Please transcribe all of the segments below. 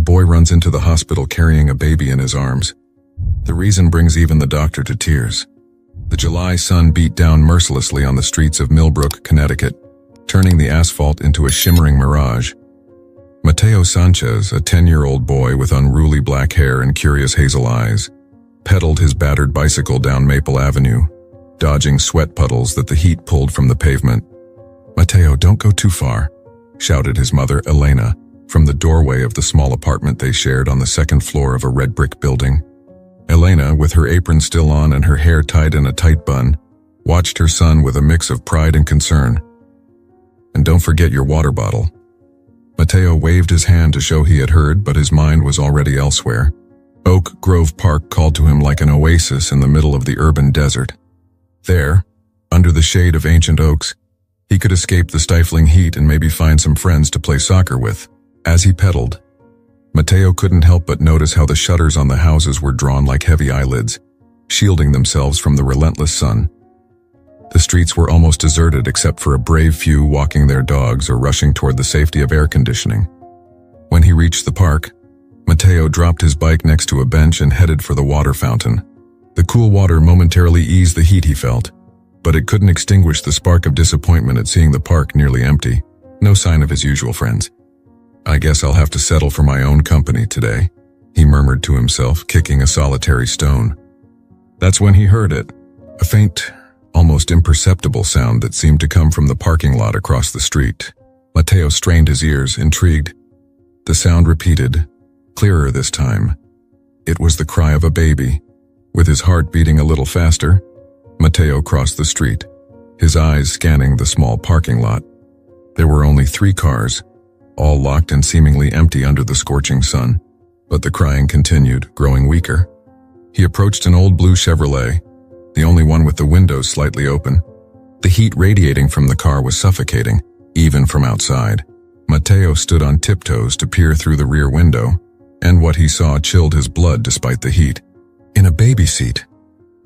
boy runs into the hospital carrying a baby in his arms. The reason brings even the doctor to tears. The July sun beat down mercilessly on the streets of Millbrook, Connecticut, turning the asphalt into a shimmering mirage. Mateo Sanchez, a 10-year-old boy with unruly black hair and curious hazel eyes, pedaled his battered bicycle down Maple Avenue, dodging sweat puddles that the heat pulled from the pavement. "Mateo, don't go too far," shouted his mother, Elena, from the doorway of the small apartment they shared on the second floor of a red brick building. Elena, with her apron still on and her hair tied in a tight bun, watched her son with a mix of pride and concern. "And don't forget your water bottle." Mateo waved his hand to show he had heard, but his mind was already elsewhere. Oak Grove Park called to him like an oasis in the middle of the urban desert. There, under the shade of ancient oaks, he could escape the stifling heat and maybe find some friends to play soccer with. As he pedaled, Mateo couldn't help but notice how the shutters on the houses were drawn like heavy eyelids, shielding themselves from the relentless sun. The streets were almost deserted except for a brave few walking their dogs or rushing toward the safety of air conditioning. When he reached the park, Mateo dropped his bike next to a bench and headed for the water fountain. The cool water momentarily eased the heat he felt, but it couldn't extinguish the spark of disappointment at seeing the park nearly empty. No sign of his usual friends. "I guess I'll have to settle for my own company today," he murmured to himself, kicking a solitary stone. That's when he heard it, a faint, almost imperceptible sound that seemed to come from the parking lot across the street. Mateo strained his ears, intrigued. The sound repeated, clearer this time. It was the cry of a baby. With his heart beating a little faster, Mateo crossed the street, his eyes scanning the small parking lot. There were only 3 cars, all locked and seemingly empty under the scorching sun, but the crying continued, growing weaker. He approached an old blue Chevrolet, the only one with the windows slightly open. The heat radiating from the car was suffocating, even from outside. Mateo stood on tiptoes to peer through the rear window, and what he saw chilled his blood despite the heat. In a baby seat,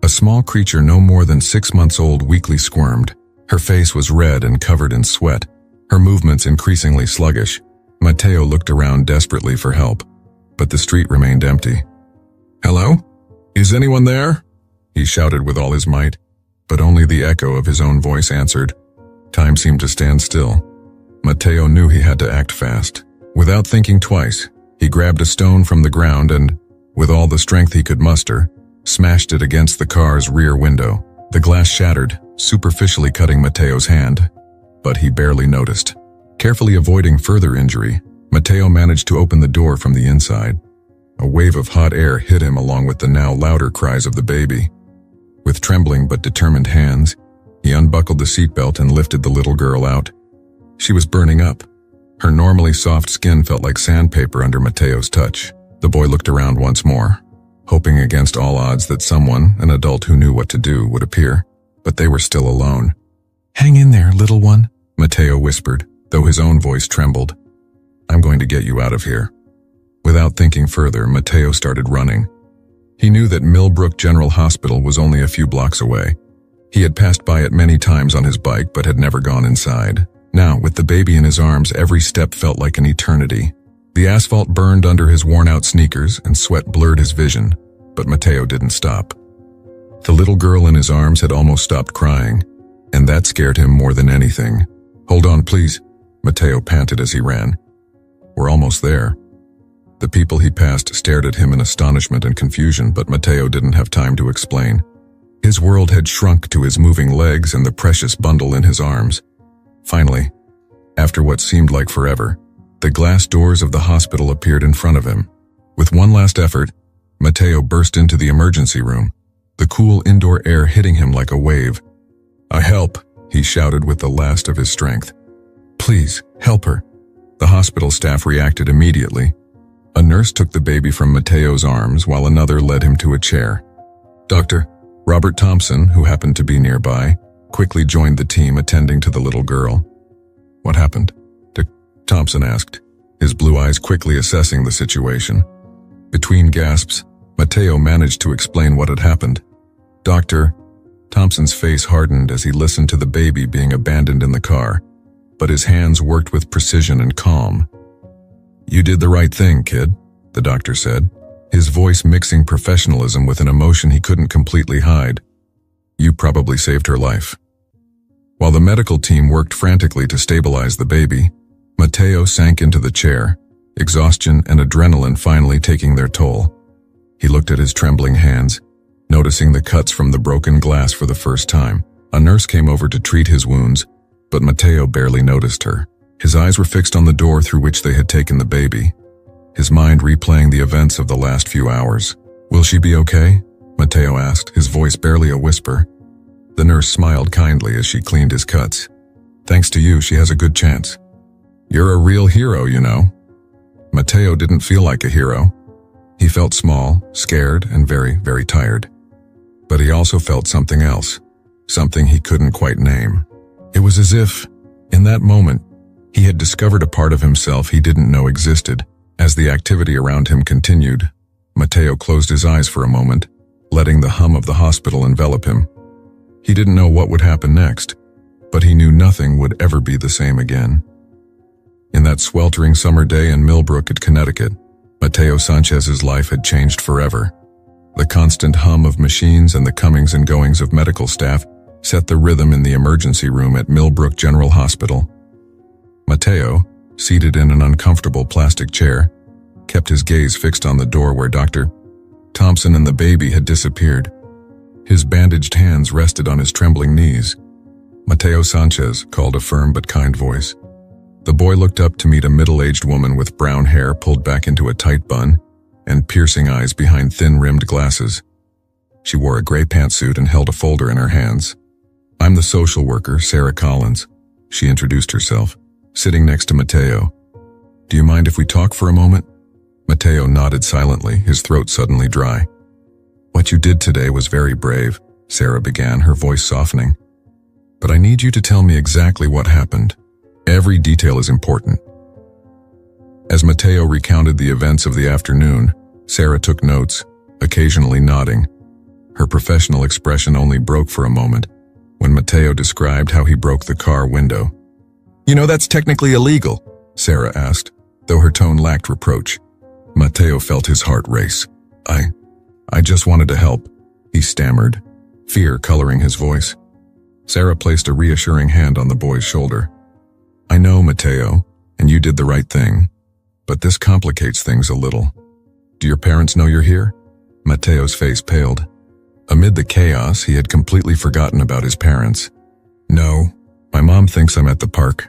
a small creature no more than 6 months old weakly squirmed. Her face was red and covered in sweat, her movements increasingly sluggish. Mateo looked around desperately for help, but the street remained empty. "Hello? Is anyone there?" he shouted with all his might, but only the echo of his own voice answered. Time seemed to stand still. Mateo knew he had to act fast. Without thinking twice, he grabbed a stone from the ground and, with all the strength he could muster, smashed it against the car's rear window. The glass shattered, superficially cutting Mateo's hand, but he barely noticed. Carefully avoiding further injury, Mateo managed to open the door from the inside. A wave of hot air hit him along with the now louder cries of the baby. With trembling but determined hands, he unbuckled the seatbelt and lifted the little girl out. She was burning up. Her normally soft skin felt like sandpaper under Mateo's touch. The boy looked around once more, hoping against all odds that someone, an adult who knew what to do, would appear, but they were still alone. "Hang in there, little one," Mateo whispered, though his own voice trembled. "I'm going to get you out of here." Without thinking further, Mateo started running. He knew that Millbrook General Hospital was only a few blocks away. He had passed by it many times on his bike but had never gone inside. Now, with the baby in his arms, every step felt like an eternity. The asphalt burned under his worn-out sneakers and sweat blurred his vision, but Mateo didn't stop. The little girl in his arms had almost stopped crying, and that scared him more than anything. "Hold on, please," Mateo panted as he ran. "We're almost there." The people he passed stared at him in astonishment and confusion, but Mateo didn't have time to explain. His world had shrunk to his moving legs and the precious bundle in his arms. Finally, after what seemed like forever, the glass doors of the hospital appeared in front of him. With one last effort, Mateo burst into the emergency room, the cool indoor air hitting him like a wave. "I help," he shouted with the last of his strength. "Please, help her." The hospital staff reacted immediately. A nurse took the baby from Mateo's arms while another led him to a chair. Dr. Robert Thompson, who happened to be nearby, quickly joined the team attending to the little girl. "What happened?" Thompson asked, his blue eyes quickly assessing the situation. Between gasps, Mateo managed to explain what had happened. "Doctor," Thompson's face hardened as he listened to the baby being abandoned in the car, but his hands worked with precision and calm. "You did the right thing, kid. the doctor said, his voice mixing professionalism with an emotion he couldn't completely hide. You probably saved her life. While the medical team worked frantically to stabilize the baby, Matteo sank into the chair, exhaustion and adrenaline finally taking their toll. He looked at his trembling hands, noticing the cuts from the broken glass for the first time. A nurse came over to treat his wounds, but Matteo barely noticed her. His eyes were fixed on the door through which they had taken the baby, his mind replaying the events of the last few hours. Will she be okay? Matteo asked, his voice barely a whisper. The nurse smiled kindly as she cleaned his cuts. Thanks to you, she has a good chance. You're a real hero, you know. Matteo didn't feel like a hero. He felt small, scared, and very, very tired. But he also felt something else, something he couldn't quite name. It was as if, in that moment, he had discovered a part of himself he didn't know existed. As the activity around him continued, Matteo closed his eyes for a moment, letting the hum of the hospital envelop him. He didn't know what would happen next, but he knew nothing would ever be the same again. In that sweltering summer day in Millbrook, Connecticut, Matteo Sanchez's life had changed forever. The constant hum of machines and the comings and goings of medical staff set the rhythm in the emergency room at Millbrook General Hospital. Matteo, seated in an uncomfortable plastic chair, kept his gaze fixed on the door where Dr. Thompson and the baby had disappeared. His bandaged hands rested on his trembling knees. Matteo Sanchez called a firm but kind voice. The boy looked up to meet a middle-aged woman with brown hair pulled back into a tight bun and piercing eyes behind thin-rimmed glasses. She wore a gray pantsuit and held a folder in her hands. I'm the social worker, Sarah Collins, she introduced herself, sitting next to Matteo. Do you mind if we talk for a moment? Matteo nodded silently, his throat suddenly dry. What you did today was very brave, Sarah began, her voice softening. But I need you to tell me exactly what happened. Every detail is important. As Matteo recounted the events of the afternoon, Sarah took notes, occasionally nodding. Her professional expression only broke for a moment when Matteo described how he broke the car window. You know that's technically illegal, Sarah asked, though her tone lacked reproach. Matteo felt his heart race. I just wanted to help, he stammered, fear coloring his voice. Sarah placed a reassuring hand on the boy's shoulder. I know, Matteo, and you did the right thing, but this complicates things a little. Do your parents know you're here? Matteo's face paled. Amid the chaos, he had completely forgotten about his parents. No, my mom thinks I'm at the park,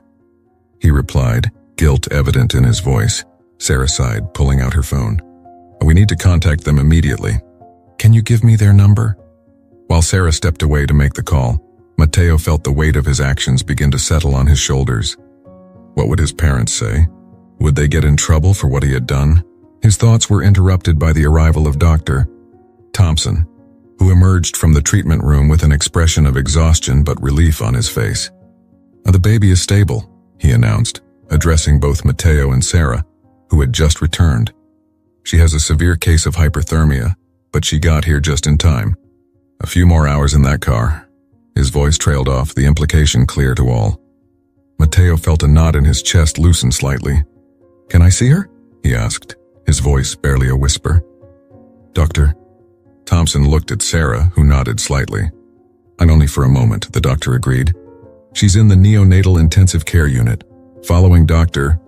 he replied, guilt evident in his voice. Sarah sighed, pulling out her phone. We need to contact them immediately. Can you give me their number? While Sarah stepped away to make the call, Matteo felt the weight of his actions begin to settle on his shoulders. What would his parents say? Would they get in trouble for what he had done? His thoughts were interrupted by the arrival of Dr. Thompson, who emerged from the treatment room with an expression of exhaustion but relief on his face. The baby is stable, he announced, addressing both Matteo and Sarah, who had just returned. She has a severe case of hyperthermia, but she got here just in time. A few more hours in that car. His voice trailed off, the implication clear to all. Matteo felt a knot in his chest loosen slightly. Can I see her? He asked, his voice barely a whisper. Doctor. Thompson looked at Sarah, who nodded slightly. And only for a moment, the doctor agreed. She's in the neonatal intensive care unit. Following Dr.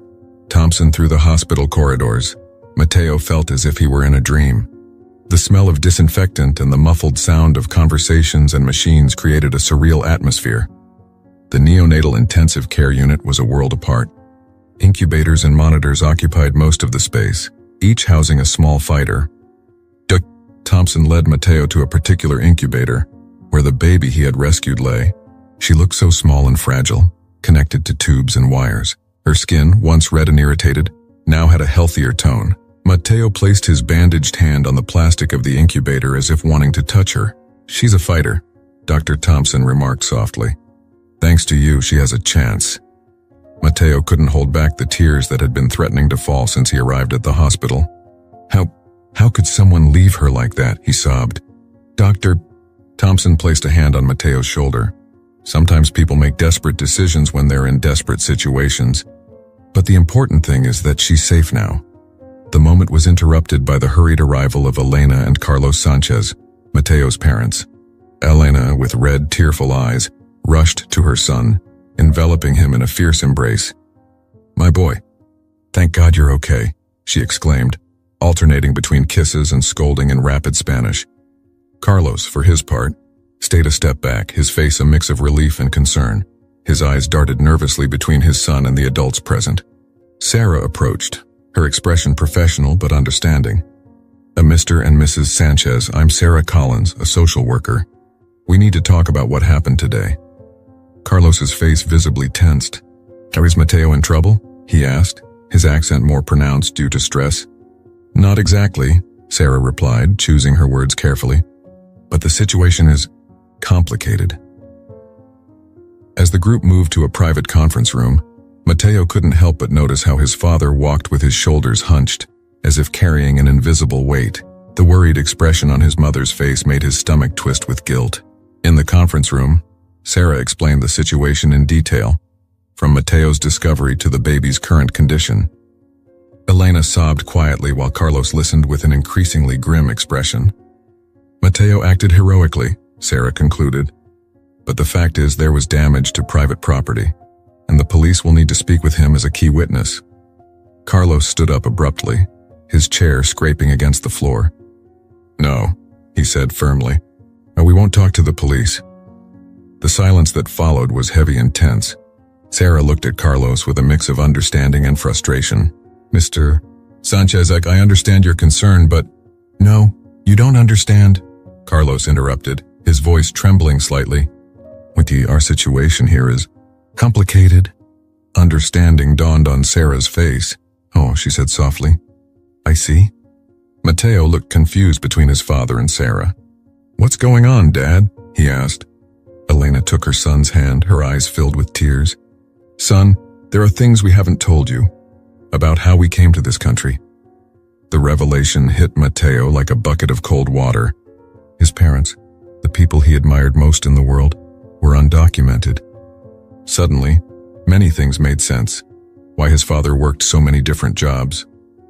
Thompson through the hospital corridors, Matteo felt as if he were in a dream. The smell of disinfectant and the muffled sound of conversations and machines created a surreal atmosphere. The neonatal intensive care unit was a world apart. Incubators and monitors occupied most of the space, each housing a small fighter. Dr. Thompson led Matteo to a particular incubator, where the baby he had rescued lay. She looked so small and fragile, connected to tubes and wires. Her skin, once red and irritated, now had a healthier tone. Matteo placed his bandaged hand on the plastic of the incubator as if wanting to touch her. She's a fighter, Dr. Thompson remarked softly. Thanks to you, she has a chance. Matteo couldn't hold back the tears that had been threatening to fall since he arrived at the hospital. How could someone leave her like that? He sobbed. Dr. Thompson placed a hand on Matteo's shoulder. Sometimes people make desperate decisions when they're in desperate situations. But the important thing is that she's safe now. The moment was interrupted by the hurried arrival of Elena and Carlos Sanchez, Mateo's parents. Elena, with red, tearful eyes, rushed to her son, enveloping him in a fierce embrace. "My boy, thank God you're okay," she exclaimed, alternating between kisses and scolding in rapid Spanish. Carlos, for his part, stayed a step back, his face a mix of relief and concern. His eyes darted nervously between his son and the adults present. Sarah approached, her expression professional but understanding. "Mr. and Mrs. Sanchez, I'm Sarah Collins, a social worker. We need to talk about what happened today." Carlos's face visibly tensed. "Is Mateo in trouble?" he asked, his accent more pronounced due to stress. "Not exactly," Sarah replied, choosing her words carefully. "But the situation is complicated." As the group moved to a private conference room, Mateo couldn't help but notice how his father walked with his shoulders hunched, as if carrying an invisible weight. The worried expression on his mother's face made his stomach twist with guilt. In the conference room, Sarah explained the situation in detail, from Mateo's discovery to the baby's current condition. Elena sobbed quietly while Carlos listened with an increasingly grim expression. "Mateo acted heroically," Sarah concluded. "But the fact is there was damage to private property, and the police will need to speak with him as a key witness." Carlos stood up abruptly, his chair scraping against the floor. "No," he said firmly. "No, we won't talk to the police." The silence that followed was heavy and tense. Sarah looked at Carlos with a mix of understanding and frustration. "Mr. Sanchez, I understand your concern, but—" "No, you don't understand," Carlos interrupted, his voice trembling slightly. "Our situation here is complicated." Understanding dawned on Sarah's face. "Oh," she said softly. "I see." Mateo looked confused between his father and Sarah. "What's going on, Dad?" he asked. Elena took her son's hand, her eyes filled with tears. "Son, there are things we haven't told you about how we came to this country." The revelation hit Mateo like a bucket of cold water. His parents, the people he admired most in the world, were undocumented. Suddenly, many things made sense. Why his father worked so many different jobs.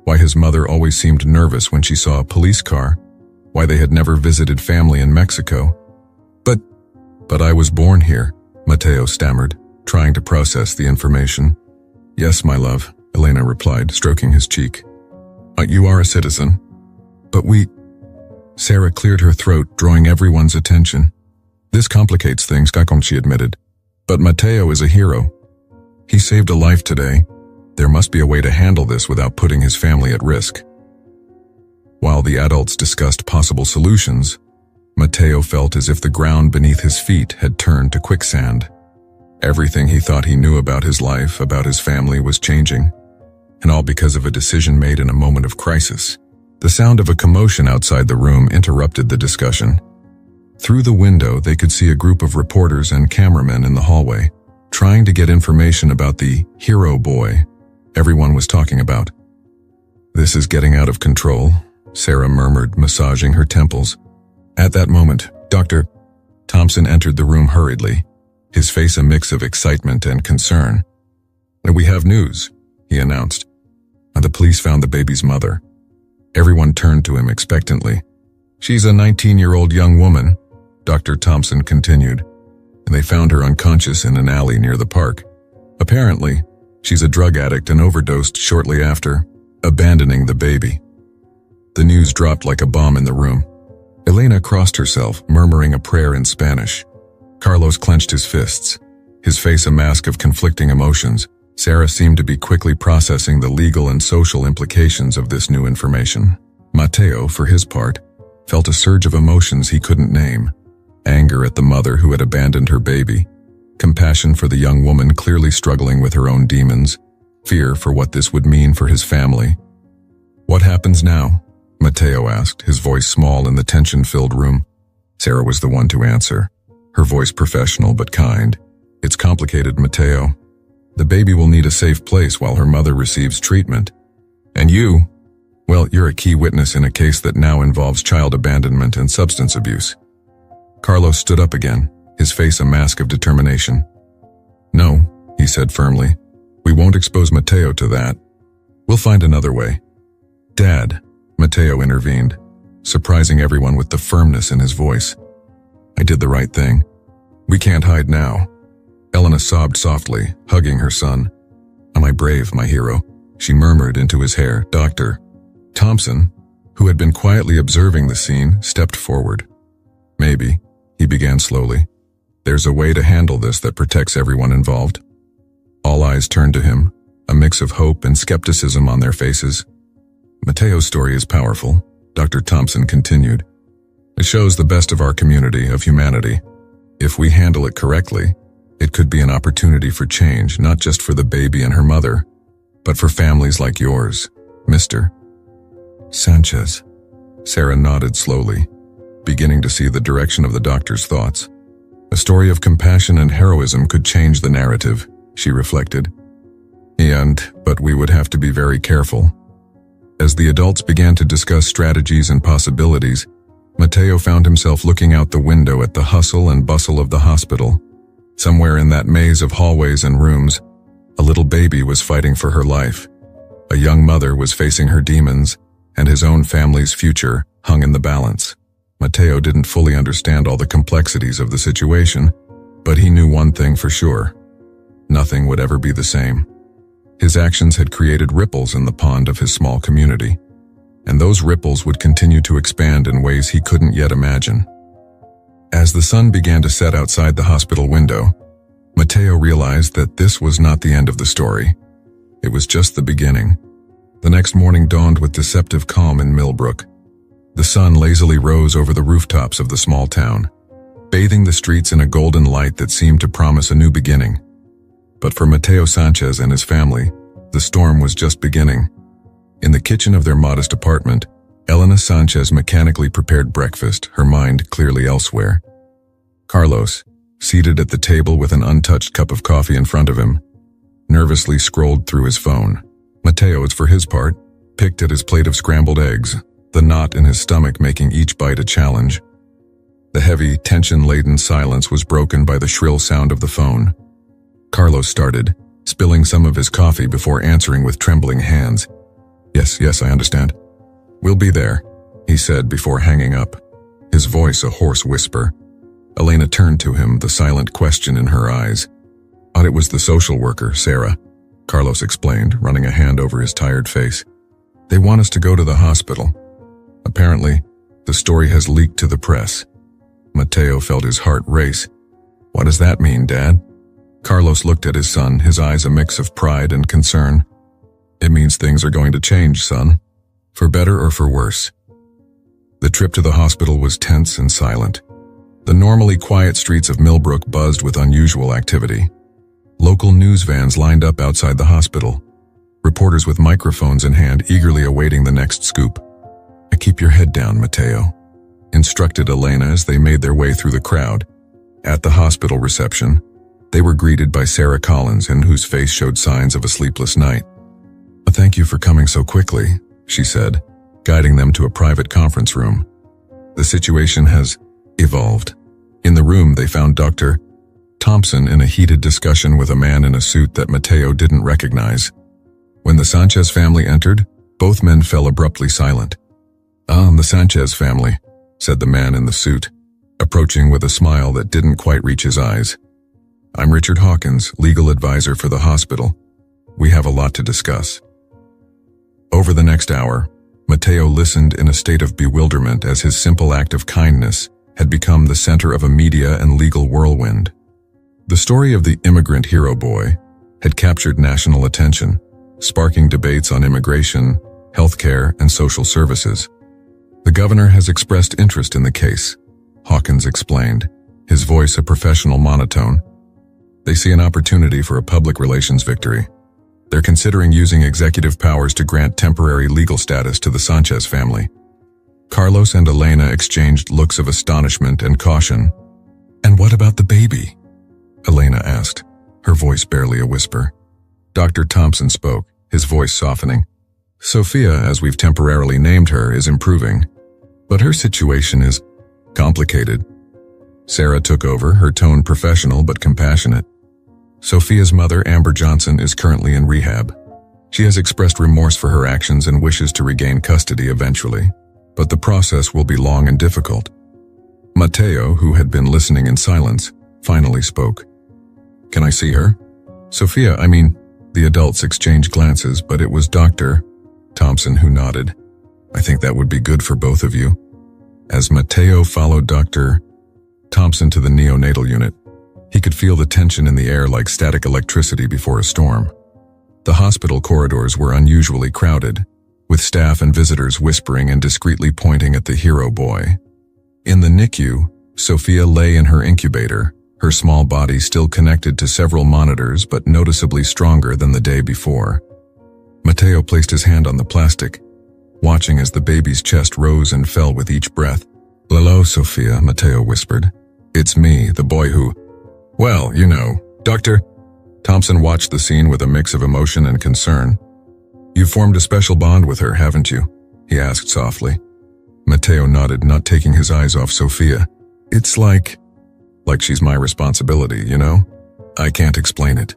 Why his mother always seemed nervous when she saw a police car. Why they had never visited family in Mexico. But I was born here," Mateo stammered, trying to process the information. "Yes, my love," Elena replied, stroking his cheek. "You are a citizen. But we—" Sarah cleared her throat, drawing everyone's attention. "This complicates things," she admitted. "But Mateo is a hero. He saved a life today. There must be a way to handle this without putting his family at risk." While the adults discussed possible solutions, Mateo felt as if the ground beneath his feet had turned to quicksand. Everything he thought he knew about his life, about his family, was changing, and all because of a decision made in a moment of crisis. The sound of a commotion outside the room interrupted the discussion. Through the window, they could see a group of reporters and cameramen in the hallway, trying to get information about the hero boy everyone was talking about. "This is getting out of control," Sarah murmured, massaging her temples. At that moment, Dr. Thompson entered the room hurriedly, his face a mix of excitement and concern. "We have news," he announced. "The police found the baby's mother." Everyone turned to him expectantly. "She's a 19-year-old young woman," Dr. Thompson continued, "and they found her unconscious in an alley near the park. Apparently, she's a drug addict and overdosed shortly after, abandoning the baby." The news dropped like a bomb in the room. Elena crossed herself, murmuring a prayer in Spanish. Carlos clenched his fists, his face a mask of conflicting emotions. Sarah seemed to be quickly processing the legal and social implications of this new information. Mateo, for his part, felt a surge of emotions he couldn't name. Anger at the mother who had abandoned her baby, compassion for the young woman clearly struggling with her own demons, fear for what this would mean for his family. "What happens now?" Mateo asked, his voice small in the tension-filled room. Sarah was the one to answer, her voice professional but kind. "It's complicated, Mateo. The baby will need a safe place while her mother receives treatment. And you, well, you're a key witness in a case that now involves child abandonment and substance abuse." Carlos stood up again, his face a mask of determination. "No," he said firmly. "We won't expose Mateo to that. We'll find another way." "Dad," Mateo intervened, surprising everyone with the firmness in his voice. "I did the right thing. We can't hide now." Elena sobbed softly, hugging her son. "Am I brave, my hero?" she murmured into his hair. Dr. Thompson, who had been quietly observing the scene, stepped forward. "Maybe," he began slowly. "There's a way to handle this that protects everyone involved." All eyes turned to him, a mix of hope and skepticism on their faces. "Mateo's story is powerful," Dr. Thompson continued. "It shows the best of our community, of humanity. If we handle it correctly, it could be an opportunity for change, not just for the baby and her mother, but for families like yours, Mr. Sanchez." Sarah nodded slowly, beginning to see the direction of the doctor's thoughts. A story of compassion and heroism could change the narrative, she reflected. But we would have to be very careful. As the adults began to discuss strategies and possibilities, Mateo found himself looking out the window at the hustle and bustle of the hospital. Somewhere in that maze of hallways and rooms, a little baby was fighting for her life. A young mother was facing her demons, and his own family's future hung in the balance. Mateo didn't fully understand all the complexities of the situation, but he knew one thing for sure. Nothing would ever be the same. His actions had created ripples in the pond of his small community, and those ripples would continue to expand in ways he couldn't yet imagine. As the sun began to set outside the hospital window, Mateo realized that this was not the end of the story. It was just the beginning. The next morning dawned with deceptive calm in Millbrook. The sun lazily rose over the rooftops of the small town, bathing the streets in a golden light that seemed to promise a new beginning. But for Mateo Sanchez and his family, the storm was just beginning. In the kitchen of their modest apartment, Elena Sanchez mechanically prepared breakfast, her mind clearly elsewhere. Carlos, seated at the table with an untouched cup of coffee in front of him, nervously scrolled through his phone. Mateo, for his part, picked at his plate of scrambled eggs, the knot in his stomach making each bite a challenge. The heavy, tension-laden silence was broken by the shrill sound of the phone. Carlos started, spilling some of his coffee before answering with trembling hands. Yes, I understand. We'll be there," he said before hanging up, his voice a hoarse whisper. Elena turned to him, the silent question in her eyes. "It was the social worker, Sarah," Carlos explained, running a hand over his tired face. "They want us to go to the hospital. Apparently, the story has leaked to the press." Mateo felt his heart race. "What does that mean, Dad?" Carlos looked at his son, his eyes a mix of pride and concern. "It means things are going to change, son. For better or for worse." The trip to the hospital was tense and silent. The normally quiet streets of Millbrook buzzed with unusual activity. Local news vans lined up outside the hospital, reporters with microphones in hand eagerly awaiting the next scoop. "Keep your head down, Mateo," instructed Elena as they made their way through the crowd. At the hospital reception, they were greeted by Sarah Collins, in whose face showed signs of a sleepless night. "Thank you for coming so quickly," she said, guiding them to a private conference room. "The situation has evolved." In the room, they found Dr. Thompson in a heated discussion with a man in a suit that Mateo didn't recognize. When the Sanchez family entered, both men fell abruptly silent. "The Sanchez family," said the man in the suit, approaching with a smile that didn't quite reach his eyes. "I'm Richard Hawkins, legal advisor for the hospital. We have a lot to discuss." Over the next hour, Mateo listened in a state of bewilderment as his simple act of kindness had become the center of a media and legal whirlwind. The story of the immigrant hero boy had captured national attention, sparking debates on immigration, healthcare, and social services. "The governor has expressed interest in the case," Hawkins explained, his voice a professional monotone. "They see an opportunity for a public relations victory. They're considering using executive powers to grant temporary legal status to the Sanchez family." Carlos and Elena exchanged looks of astonishment and caution. "And what about the baby?" Elena asked, her voice barely a whisper. Dr. Thompson spoke, his voice softening. "Sophia, as we've temporarily named her, is improving, but her situation is complicated." Sarah took over, her tone professional but compassionate. "Sophia's mother, Amber Johnson, is currently in rehab. She has expressed remorse for her actions and wishes to regain custody eventually, but the process will be long and difficult. Matteo, who had been listening in silence, finally spoke. Can I see her? Sophia, the adults exchanged glances, but it was Dr. Thompson who nodded. I think that would be good for both of you. As Matteo followed Dr. Thompson to the neonatal unit, he could feel the tension in the air like static electricity before a storm. The hospital corridors were unusually crowded, with staff and visitors whispering and discreetly pointing at the hero boy. In the NICU, Sophia lay in her incubator, her small body still connected to several monitors but noticeably stronger than the day before. Matteo placed his hand on the plastic, watching as the baby's chest rose and fell with each breath. Hello, Sophia, Matteo whispered. It's me, the boy who... Well, Dr. Thompson watched the scene with a mix of emotion and concern. You've formed a special bond with her, haven't you? He asked softly. Matteo nodded, not taking his eyes off Sophia. It's like she's my responsibility, I can't explain it.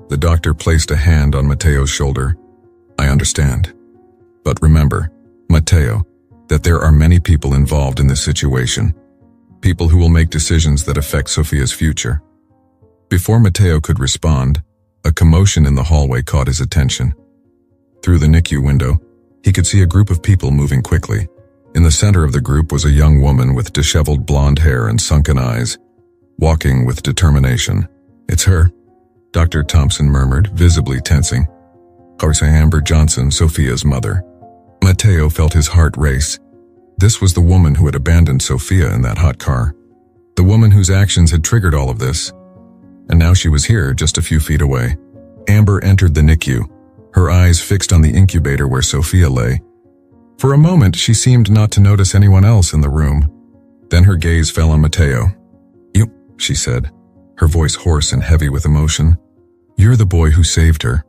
The doctor placed a hand on Matteo's shoulder. I understand. But remember, Matteo, that there are many people involved in this situation. People who will make decisions that affect Sophia's future. Before Matteo could respond, a commotion in the hallway caught his attention. Through the NICU window, he could see a group of people moving quickly. In the center of the group was a young woman with disheveled blonde hair and sunken eyes, walking with determination. It's her, Dr. Thompson murmured, visibly tensing. Amber Johnson, Sophia's mother. Matteo felt his heart race. This was the woman who had abandoned Sophia in that hot car. The woman whose actions had triggered all of this. And now she was here, just a few feet away. Amber entered the NICU, her eyes fixed on the incubator where Sophia lay. For a moment, she seemed not to notice anyone else in the room. Then her gaze fell on Matteo. You, she said, her voice hoarse and heavy with emotion. You're the boy who saved her.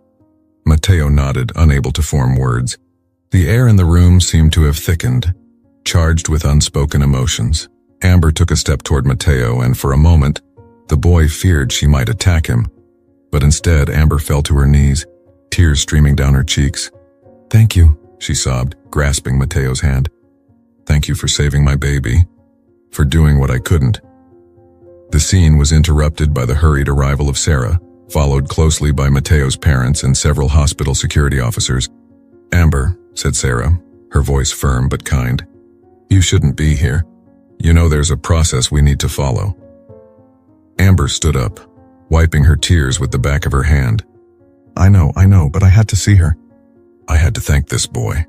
Matteo nodded, unable to form words. The air in the room seemed to have thickened, charged with unspoken emotions. Amber took a step toward Matteo, and for a moment, the boy feared she might attack him. But instead, Amber fell to her knees, tears streaming down her cheeks. Thank you, she sobbed, grasping Matteo's hand. Thank you for saving my baby, for doing what I couldn't. The scene was interrupted by the hurried arrival of Sarah, followed closely by Matteo's parents and several hospital security officers. Amber, said Sarah, her voice firm but kind. You shouldn't be here. There's a process we need to follow. Amber stood up, wiping her tears with the back of her hand. I know, but I had to see her. I had to thank this boy.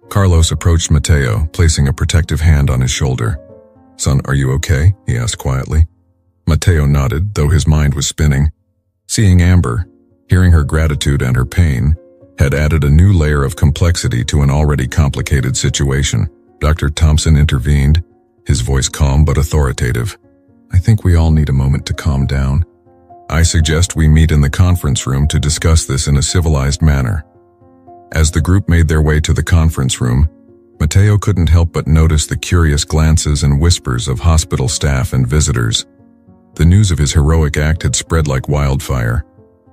Carlos approached Matteo, placing a protective hand on his shoulder. Son, are you okay? He asked quietly. Matteo nodded, though his mind was spinning. Seeing Amber, hearing her gratitude and her pain, had added a new layer of complexity to an already complicated situation. Dr. Thompson intervened, his voice calm but authoritative. I think we all need a moment to calm down. I suggest we meet in the conference room to discuss this in a civilized manner. As the group made their way to the conference room, Matteo couldn't help but notice the curious glances and whispers of hospital staff and visitors. The news of his heroic act had spread like wildfire,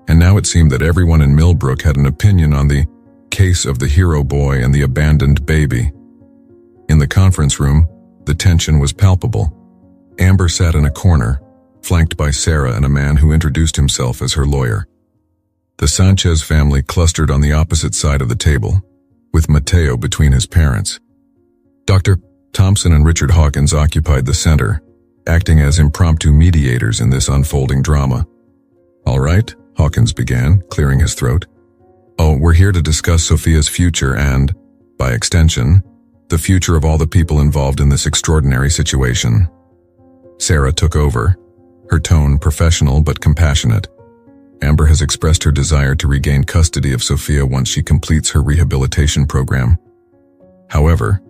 and now it seemed that everyone in Millbrook had an opinion on the case of the hero boy and the abandoned baby. In the conference room, the tension was palpable. Amber sat in a corner, flanked by Sarah and a man who introduced himself as her lawyer. The Sanchez family clustered on the opposite side of the table, with Matteo between his parents. Dr. Thompson and Richard Hawkins occupied the center, acting as impromptu mediators in this unfolding drama. All right, Hawkins began, clearing his throat. Oh, we're here to discuss Sophia's future and, by extension, the future of all the people involved in this extraordinary situation. Sarah took over, her tone professional but compassionate. Amber has expressed her desire to regain custody of Sophia once she completes her rehabilitation program. However,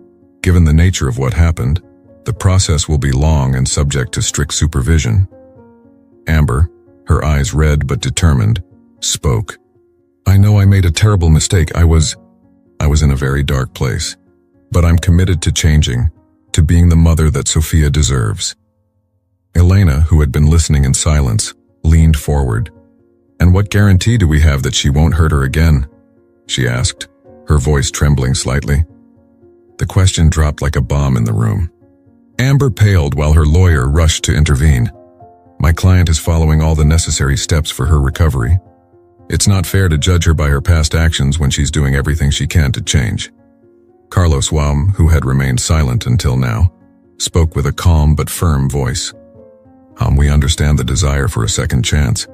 given the nature of what happened, the process will be long and subject to strict supervision. Amber, her eyes red but determined, spoke. I know I made a terrible mistake. I was in a very dark place. But I'm committed to changing, to being the mother that Sophia deserves. Elena, who had been listening in silence, leaned forward. And what guarantee do we have that she won't hurt her again? she asked, her voice trembling slightly. The question dropped like a bomb in the room. Amber paled while her lawyer rushed to intervene. My client is following all the necessary steps for her recovery. It's not fair to judge her by her past actions when she's doing everything she can to change. Carlos Waum, who had remained silent until now, spoke with a calm but firm voice. We understand the desire for a second chance.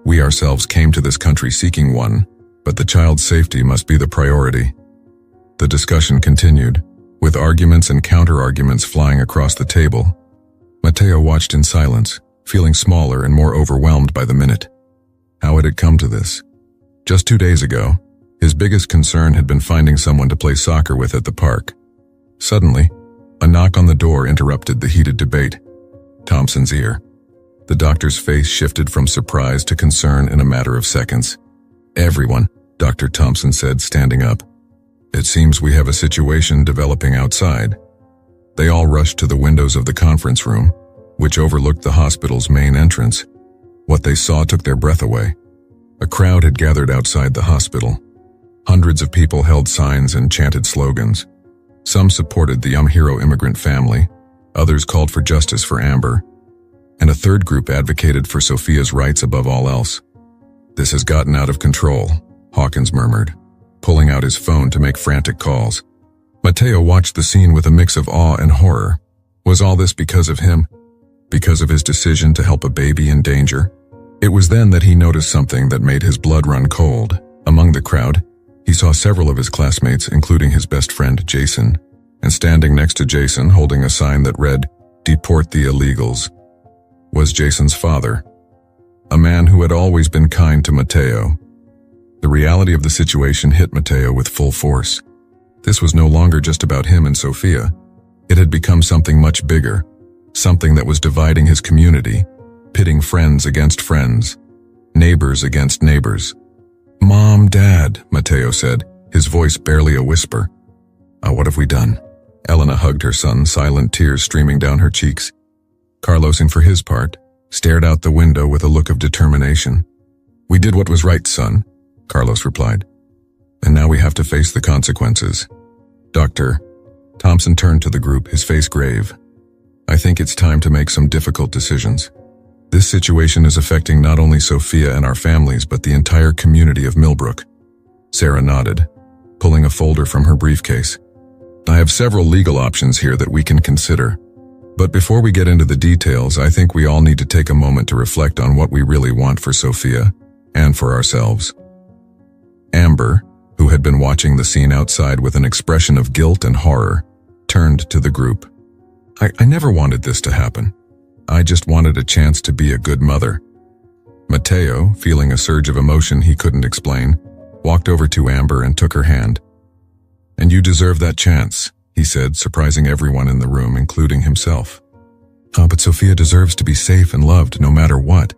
We ourselves came to this country seeking one, but the child's safety must be the priority. The discussion continued, with arguments and counter-arguments flying across the table. Mateo watched in silence, feeling smaller and more overwhelmed by the minute. How had it come to this? Just 2 days ago, his biggest concern had been finding someone to play soccer with at the park. Suddenly, a knock on the door interrupted the heated debate. Thompson's ear. The doctor's face shifted from surprise to concern in a matter of seconds. Everyone, Dr. Thompson said, standing up. It seems we have a situation developing outside. They all rushed to the windows of the conference room, which overlooked the hospital's main entrance. What they saw took their breath away. A crowd had gathered outside the hospital. Hundreds of people held signs and chanted slogans. Some supported the Hero immigrant family, others called for justice for Amber, and a third group advocated for Sophia's rights above all else. This has gotten out of control, Hawkins murmured, pulling out his phone to make frantic calls. Mateo watched the scene with a mix of awe and horror. Was all this because of him? Because of his decision to help a baby in danger? It was then that he noticed something that made his blood run cold. Among the crowd, he saw several of his classmates, including his best friend, Jason, and standing next to Jason, holding a sign that read, "Deport the illegals," was Jason's father, a man who had always been kind to Mateo. The reality of the situation hit Mateo with full force. This was no longer just about him and Sophia. It had become something much bigger, something that was dividing his community, pitting friends against friends, neighbors against neighbors. "Mom, Dad," Mateo said, his voice barely a whisper. What have we done?" Elena hugged her son, silent tears streaming down her cheeks. Carlos, for his part, stared out the window with a look of determination. "We did what was right, son," Carlos replied. "And now we have to face the consequences." "Doctor," Thompson turned to the group, his face grave. "I think it's time to make some difficult decisions. This situation is affecting not only Sophia and our families, but the entire community of Millbrook." Sarah nodded, pulling a folder from her briefcase. "I have several legal options here that we can consider. But before we get into the details, I think we all need to take a moment to reflect on what we really want for Sophia and for ourselves." Amber, who had been watching the scene outside with an expression of guilt and horror, turned to the group. I never wanted this to happen. I just wanted a chance to be a good mother." Mateo, feeling a surge of emotion he couldn't explain, walked over to Amber and took her hand. "And you deserve that chance," he said, surprising everyone in the room, including himself. But Sophia deserves to be safe and loved no matter what."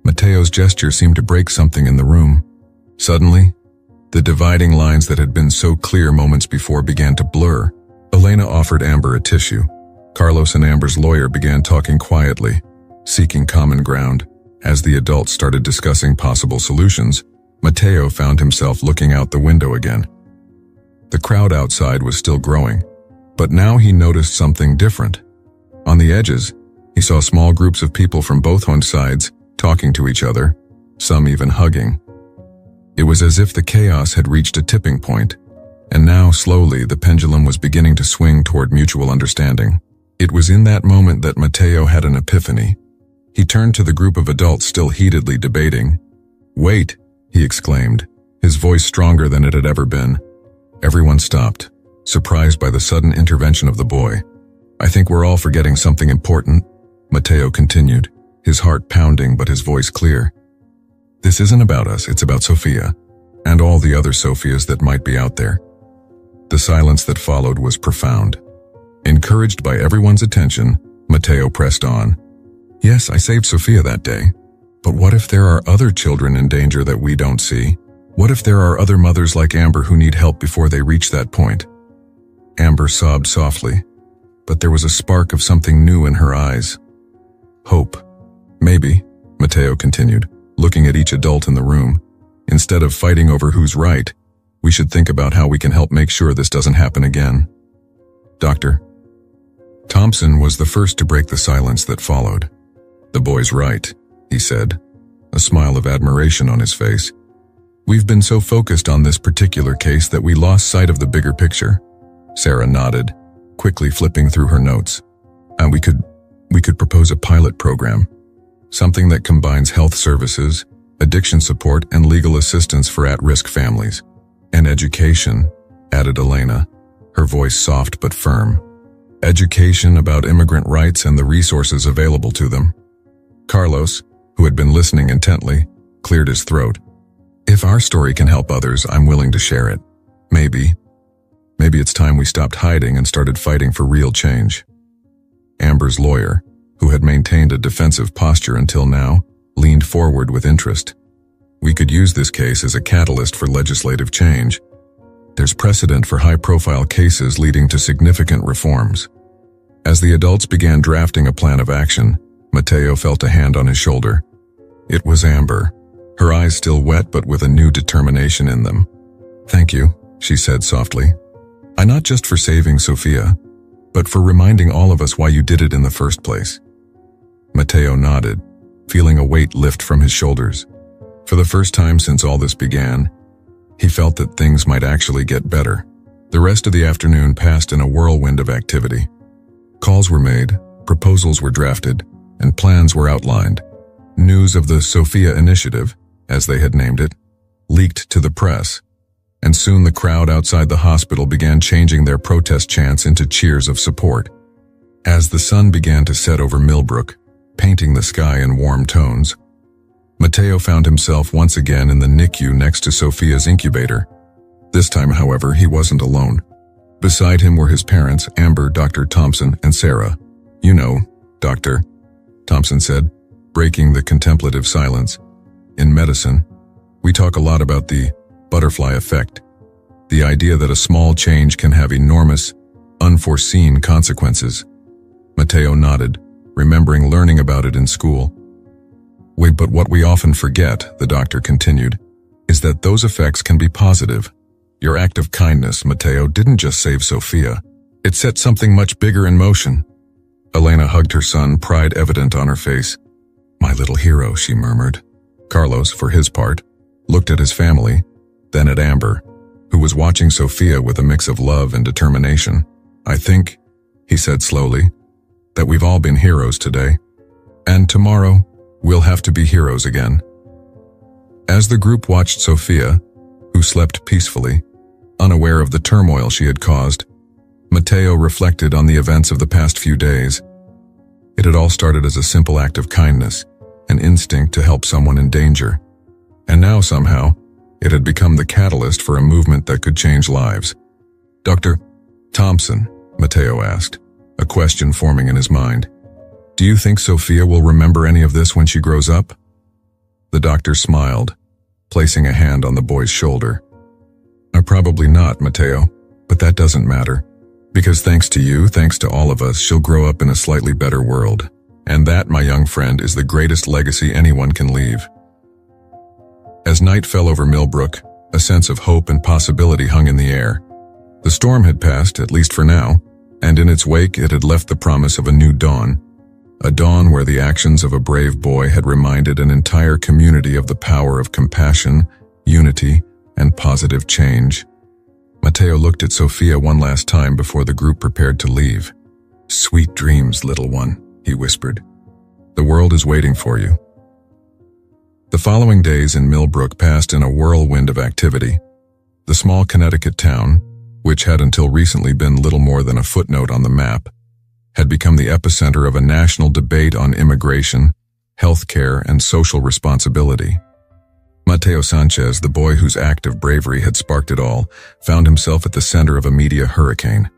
Mateo's gesture seemed to break something in the room. Suddenly, the dividing lines that had been so clear moments before began to blur. Elena offered Amber a tissue. Carlos and Amber's lawyer began talking quietly, seeking common ground. As the adults started discussing possible solutions, Mateo found himself looking out the window again. The crowd outside was still growing, but now he noticed something different. On the edges, he saw small groups of people from both sides talking to each other, some even hugging. It was as if the chaos had reached a tipping point, and now slowly the pendulum was beginning to swing toward mutual understanding. It was in that moment that Mateo had an epiphany. He turned to the group of adults still heatedly debating. "Wait," he exclaimed, his voice stronger than it had ever been. Everyone stopped, surprised by the sudden intervention of the boy. "I think we're all forgetting something important," Mateo continued, his heart pounding but his voice clear. "This isn't about us, it's about Sophia, and all the other Sophias that might be out there." The silence that followed was profound. Encouraged by everyone's attention, Mateo pressed on. "Yes, I saved Sophia that day. But what if there are other children in danger that we don't see? What if there are other mothers like Amber who need help before they reach that point?" Amber sobbed softly, but there was a spark of something new in her eyes. "Hope. Maybe," Mateo continued, looking at each adult in the room. "Instead of fighting over who's right, We should think about how we can help make sure this doesn't happen again. Dr. Thompson was the first to break the silence that followed. The boy's right, he said, a smile of admiration on his face. We've been so focused on this particular case that we lost sight of the bigger picture. Sarah nodded, quickly flipping through her notes. And we could propose a pilot program, something that combines health services, addiction support, and legal assistance for at-risk families. And education, added Elena, her voice soft but firm. Education about immigrant rights and the resources available to them. Carlos, who had been listening intently, cleared his throat. If our story can help others, I'm willing to share it. Maybe it's time we stopped hiding and started fighting for real change. Amber's lawyer, who had maintained a defensive posture until now, leaned forward with interest. We could use this case as a catalyst for legislative change. There's precedent for high-profile cases leading to significant reforms. As the adults began drafting a plan of action, Mateo felt a hand on his shoulder. It was Amber, her eyes still wet but with a new determination in them. Thank you, she said softly. Not just for saving Sophia, but for reminding all of us why you did it in the first place. Mateo nodded, feeling a weight lift from his shoulders. For the first time since all this began, he felt that things might actually get better. The rest of the afternoon passed in a whirlwind of activity. Calls were made, proposals were drafted, and plans were outlined. News of the Sophia Initiative, as they had named it, leaked to the press, and soon the crowd outside the hospital began changing their protest chants into cheers of support. As the sun began to set over Millbrook, painting the sky in warm tones, Mateo found himself once again in the NICU next to Sophia's incubator. This time, however, he wasn't alone. Beside him were his parents, Amber, Dr. Thompson, and Sarah. You know, Doctor, Thompson said, breaking the contemplative silence. In medicine, we talk a lot about the butterfly effect, the idea that a small change can have enormous, unforeseen consequences. Mateo nodded, remembering learning about it in school. Wait, but what we often forget, the doctor continued, is that those effects can be positive. Your act of kindness, Mateo, didn't just save Sophia. It set something much bigger in motion. Elena hugged her son, pride evident on her face. My little hero, she murmured. Carlos, for his part, looked at his family, then at Amber, who was watching Sophia with a mix of love and determination. I think, he said slowly, that we've all been heroes today. And tomorrow, we'll have to be heroes again. As the group watched Sophia, who slept peacefully, unaware of the turmoil she had caused, Mateo reflected on the events of the past few days. It had all started as a simple act of kindness, an instinct to help someone in danger. And now somehow, it had become the catalyst for a movement that could change lives. Dr. Thompson, Mateo asked, a question forming in his mind. Do you think Sophia will remember any of this when she grows up? The doctor smiled, placing a hand on the boy's shoulder. Probably not, Mateo, but that doesn't matter. Because thanks to you, thanks to all of us, she'll grow up in a slightly better world. And that, my young friend, is the greatest legacy anyone can leave. As night fell over Millbrook, a sense of hope and possibility hung in the air. The storm had passed, at least for now, and in its wake it had left the promise of a new dawn. A dawn where the actions of a brave boy had reminded an entire community of the power of compassion, unity, and positive change. Mateo looked at Sophia one last time before the group prepared to leave. Sweet dreams, little one, he whispered. The world is waiting for you. The following days in Millbrook passed in a whirlwind of activity. The small Connecticut town, which had until recently been little more than a footnote on the map, had become the epicenter of a national debate on immigration, healthcare, and social responsibility. Mateo Sanchez, the boy whose act of bravery had sparked it all, found himself at the center of a media hurricane.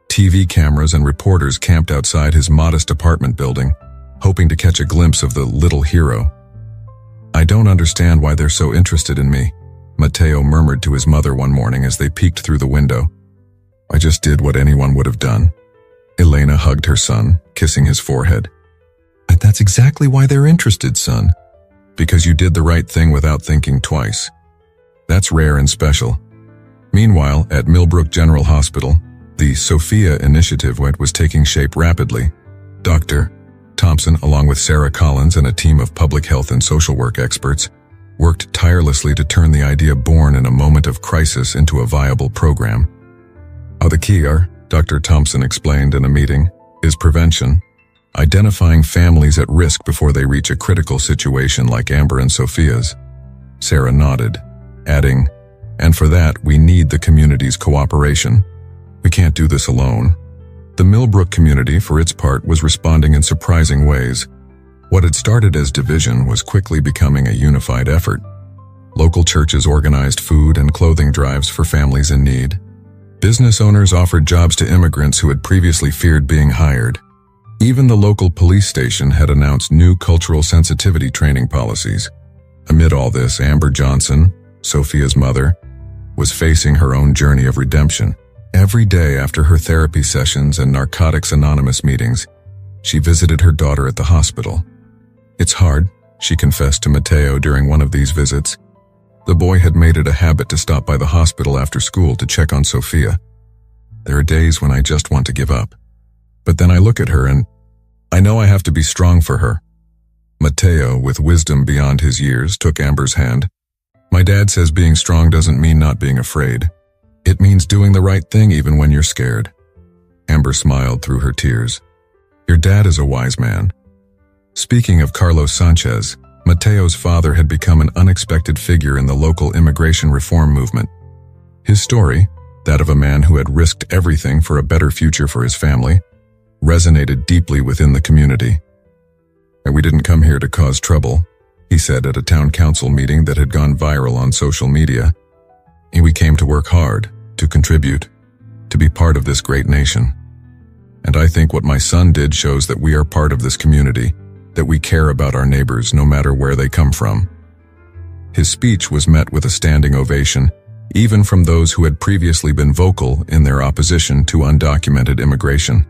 TV cameras and reporters camped outside his modest apartment building, hoping to catch a glimpse of the little hero. I don't understand why they're so interested in me, Mateo murmured to his mother one morning as they peeked through the window. I just did what anyone would have done. Elena hugged her son, kissing his forehead. That's exactly why they're interested, son. Because you did the right thing without thinking twice. That's rare and special. Meanwhile, at Millbrook General Hospital, the Sophia Initiative was taking shape rapidly. Dr. Thompson, along with Sarah Collins and a team of public health and social work experts, worked tirelessly to turn the idea born in a moment of crisis into a viable program. The key, Dr. Thompson explained in a meeting, is prevention, identifying families at risk before they reach a critical situation like Amber and Sophia's. Sarah nodded, adding, "And for that, we need the community's cooperation. We can't do this alone." The Millbrook community, for its part, was responding in surprising ways. What had started as division was quickly becoming a unified effort. Local churches organized food and clothing drives for families in need. Business owners offered jobs to immigrants who had previously feared being hired. Even the local police station had announced new cultural sensitivity training policies. Amid all this, Amber Johnson, Sophia's mother, was facing her own journey of redemption. Every day after her therapy sessions and Narcotics Anonymous meetings, she visited her daughter at the hospital. "It's hard," she confessed to Mateo during one of these visits. The boy had made it a habit to stop by the hospital after school to check on Sophia. "There are days when I just want to give up. But then I look at her and I know I have to be strong for her." Mateo, with wisdom beyond his years, took Amber's hand. "My dad says being strong doesn't mean not being afraid. It means doing the right thing even when you're scared." Amber smiled through her tears. "Your dad is a wise man." Speaking of Carlos Sanchez, Mateo's father had become an unexpected figure in the local immigration reform movement. His story, that of a man who had risked everything for a better future for his family, resonated deeply within the community. "We didn't come here to cause trouble," he said at a town council meeting that had gone viral on social media. "We came to work hard, to contribute, to be part of this great nation. And I think what my son did shows that we are part of this community, that we care about our neighbors no matter where they come from." His speech was met with a standing ovation, even from those who had previously been vocal in their opposition to undocumented immigration.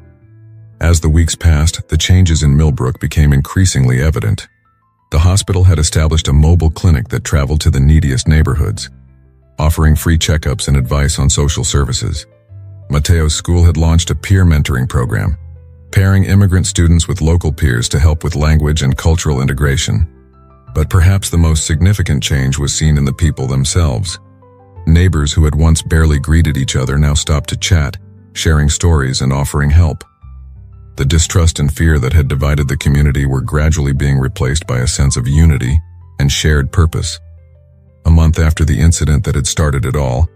As the weeks passed, the changes in Millbrook became increasingly evident. The hospital had established a mobile clinic that traveled to the neediest neighborhoods, offering free checkups and advice on social services. Mateo's school had launched a peer mentoring program, pairing immigrant students with local peers to help with language and cultural integration. But perhaps the most significant change was seen in the people themselves. Neighbors who had once barely greeted each other now stopped to chat, sharing stories and offering help. The distrust and fear that had divided the community were gradually being replaced by a sense of unity and shared purpose. A month after the incident that had started it all,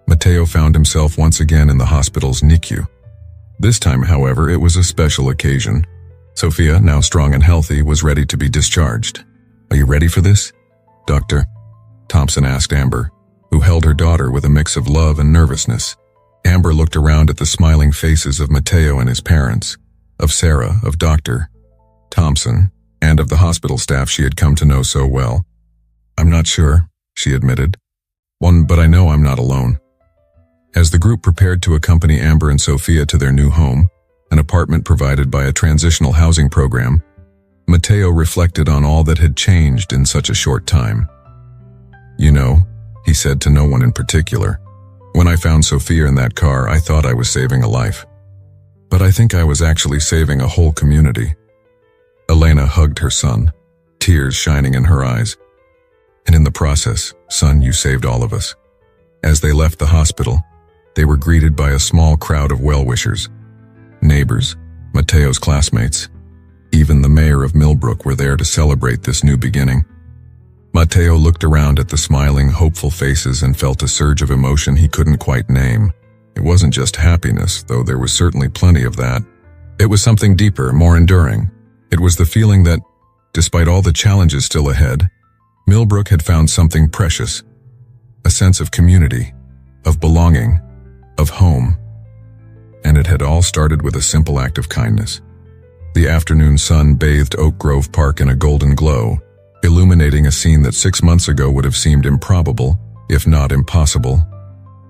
Mateo found himself once again in the hospital's NICU. This time, however, it was a special occasion. Sophia, now strong and healthy, was ready to be discharged. "Are you ready for this, Dr. Thompson asked Amber, who held her daughter with a mix of love and nervousness. Amber looked around at the smiling faces of Mateo and his parents, of Sarah, of Dr. Thompson, and of the hospital staff she had come to know so well. "I'm not sure," she admitted. "But I know I'm not alone." As the group prepared to accompany Amber and Sophia to their new home, an apartment provided by a transitional housing program, Mateo reflected on all that had changed in such a short time. "You know," he said to no one in particular, "when I found Sophia in that car, I thought I was saving a life. But I think I was actually saving a whole community." Elena hugged her son, tears shining in her eyes. "And in the process, son, you saved all of us." As they left the hospital, they were greeted by a small crowd of well-wishers. Neighbors, Mateo's classmates, even the mayor of Millbrook were there to celebrate this new beginning. Mateo looked around at the smiling, hopeful faces and felt a surge of emotion he couldn't quite name. It wasn't just happiness, though there was certainly plenty of that. It was something deeper, more enduring. It was the feeling that, despite all the challenges still ahead, Millbrook had found something precious. A sense of community, of belonging, of home. And it had all started with a simple act of kindness. The afternoon sun bathed Oak Grove Park in a golden glow, illuminating a scene that 6 months ago would have seemed improbable, if not impossible.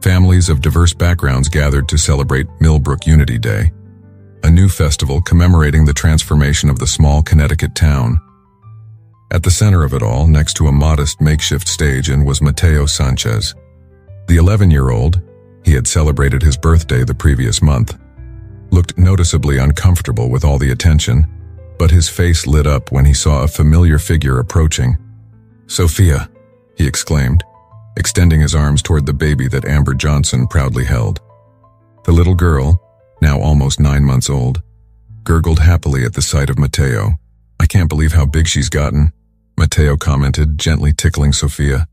Families of diverse backgrounds gathered to celebrate Millbrook Unity Day, a new festival commemorating the transformation of the small Connecticut town. At the center of it all, next to a modest makeshift stage, was Mateo Sanchez. The 11-year-old, he had celebrated his birthday the previous month, looked noticeably uncomfortable with all the attention, but his face lit up when he saw a familiar figure approaching. "Sophia," he exclaimed, extending his arms toward the baby that Amber Johnson proudly held. The little girl, now almost 9 months old, gurgled happily at the sight of Mateo. "I can't believe how big she's gotten," Mateo commented, gently tickling Sophia.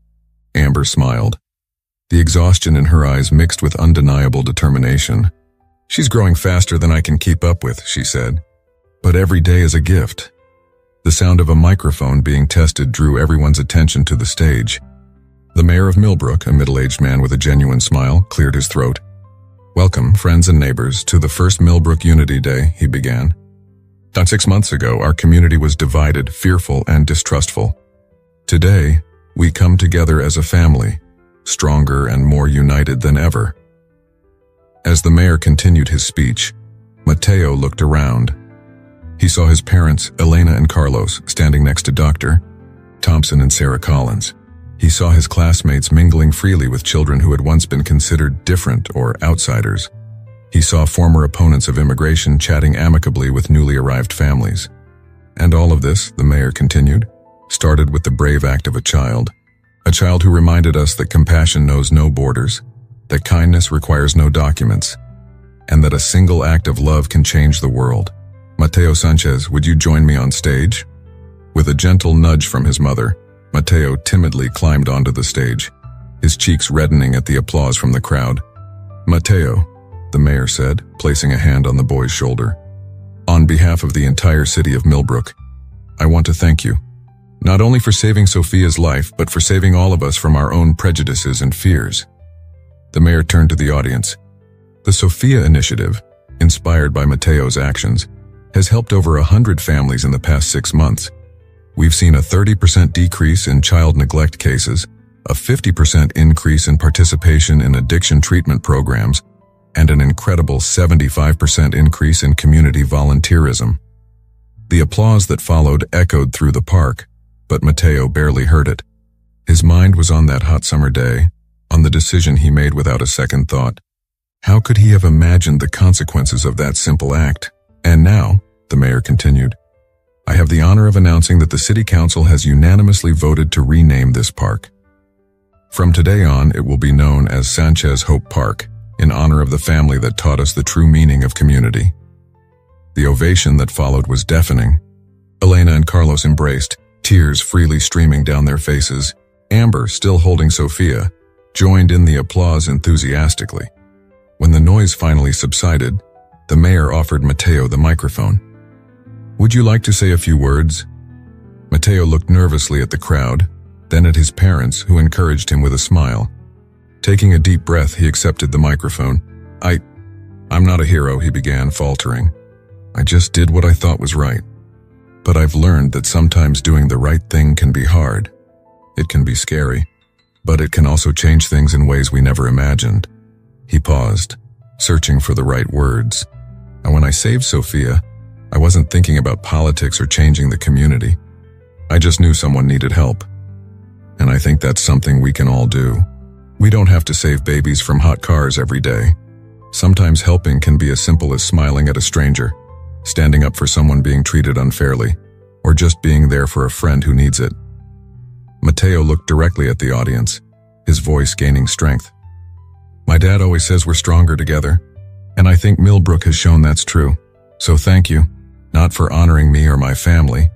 Amber smiled, the exhaustion in her eyes mixed with undeniable determination. "She's growing faster than I can keep up with," she said. "But every day is a gift." The sound of a microphone being tested drew everyone's attention to the stage. The mayor of Millbrook, a middle-aged man with a genuine smile, cleared his throat. "Welcome, friends and neighbors, to the first Millbrook Unity Day," he began. "About 6 months ago, our community was divided, fearful, and distrustful. Today, we come together as a family, stronger and more united than ever." As the mayor continued his speech, Mateo looked around. He saw his parents, Elena and Carlos, standing next to Dr. Thompson and Sarah Collins. He saw his classmates mingling freely with children who had once been considered different or outsiders. He saw former opponents of immigration chatting amicably with newly arrived families. And all of this, the mayor continued, started with the brave act of a child who reminded us that compassion knows no borders, that kindness requires no documents, and that a single act of love can change the world. "Mateo Sanchez, would you join me on stage?" With a gentle nudge from his mother, Mateo timidly climbed onto the stage, his cheeks reddening at the applause from the crowd. "Mateo," the mayor said, placing a hand on the boy's shoulder, "on behalf of the entire city of Millbrook, I want to thank you, not only for saving Sophia's life, but for saving all of us from our own prejudices and fears." The mayor turned to the audience. The Sophia Initiative, inspired by Mateo's actions, has helped over 100 families in the past 6 months. We've seen a 30% decrease in child neglect cases, a 50% increase in participation in addiction treatment programs, and an incredible 75% increase in community volunteerism. The applause that followed echoed through the park, but Mateo barely heard it. His mind was on that hot summer day, on the decision he made without a second thought. How could he have imagined the consequences of that simple act? "And now," the mayor continued, "I have the honor of announcing that the City Council has unanimously voted to rename this park. From today on, it will be known as Sanchez Hope Park, in honor of the family that taught us the true meaning of community." The ovation that followed was deafening. Elena and Carlos embraced, tears freely streaming down their faces. Amber, still holding Sophia, joined in the applause enthusiastically. When the noise finally subsided, the mayor offered Mateo the microphone. "Would you like to say a few words?" Mateo looked nervously at the crowd, then at his parents, who encouraged him with a smile. Taking a deep breath, he accepted the microphone. I'm not a hero," he began, faltering. "I just did what I thought was right. But I've learned that sometimes doing the right thing can be hard. It can be scary, but it can also change things in ways we never imagined." He paused, searching for the right words. "And when I saved Sophia, I wasn't thinking about politics or changing the community. I just knew someone needed help. And I think that's something we can all do. We don't have to save babies from hot cars every day. Sometimes helping can be as simple as smiling at a stranger, standing up for someone being treated unfairly, or just being there for a friend who needs it." Mateo looked directly at the audience, his voice gaining strength. "My dad always says we're stronger together, and I think Millbrook has shown that's true. So thank you, not for honoring me or my family,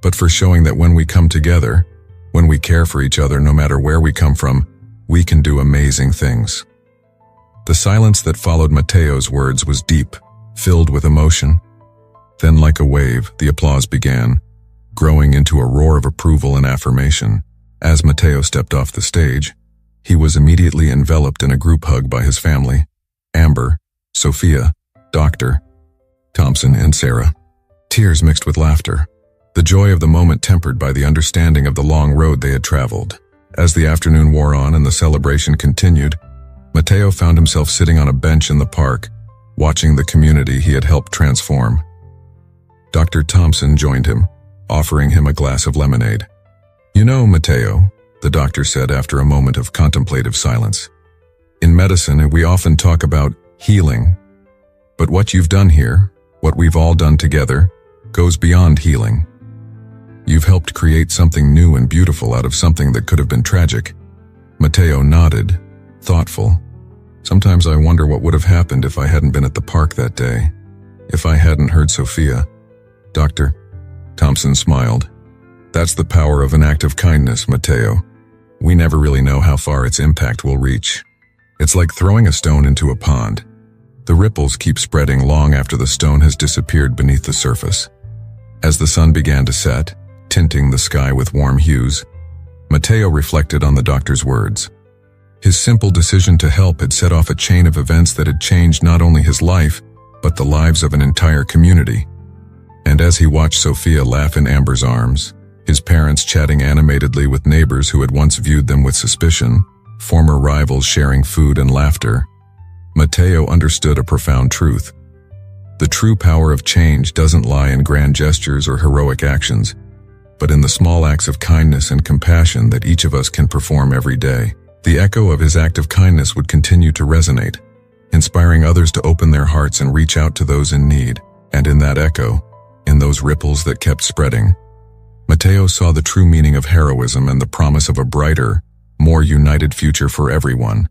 but for showing that when we come together, when we care for each other no matter where we come from, we can do amazing things." The silence that followed Mateo's words was deep, filled with emotion. Then, like a wave, the applause began, growing into a roar of approval and affirmation. As Mateo stepped off the stage, he was immediately enveloped in a group hug by his family: Amber, Sophia, Dr. Thompson, and Sarah. Tears mixed with laughter, the joy of the moment tempered by the understanding of the long road they had traveled. As the afternoon wore on and the celebration continued, Mateo found himself sitting on a bench in the park, watching the community he had helped transform. Dr. Thompson joined him, offering him a glass of lemonade. "You know, Mateo," the doctor said after a moment of contemplative silence, In medicine, we often talk about healing. But what you've done here, what we've all done together, goes beyond healing. You've helped create something new and beautiful out of something that could have been tragic. Matteo nodded, thoughtful. Sometimes I wonder what would have happened if I hadn't been at the park that day, if I hadn't heard Sophia. Doctor, Thompson smiled. That's the power of an act of kindness, Matteo. We never really know how far its impact will reach. It's like throwing a stone into a pond. The ripples keep spreading long after the stone has disappeared beneath the surface. As the sun began to set, tinting the sky with warm hues, Matteo reflected on the doctor's words. His simple decision to help had set off a chain of events that had changed not only his life, but the lives of an entire community. And as he watched Sophia laugh in Amber's arms, his parents chatting animatedly with neighbors who had once viewed them with suspicion, former rivals sharing food and laughter, Matteo understood a profound truth. The true power of change doesn't lie in grand gestures or heroic actions, but in the small acts of kindness and compassion that each of us can perform every day. The echo of his act of kindness would continue to resonate, inspiring others to open their hearts and reach out to those in need. And in that echo, in those ripples that kept spreading, Matteo saw the true meaning of heroism and the promise of a brighter, more united future for everyone.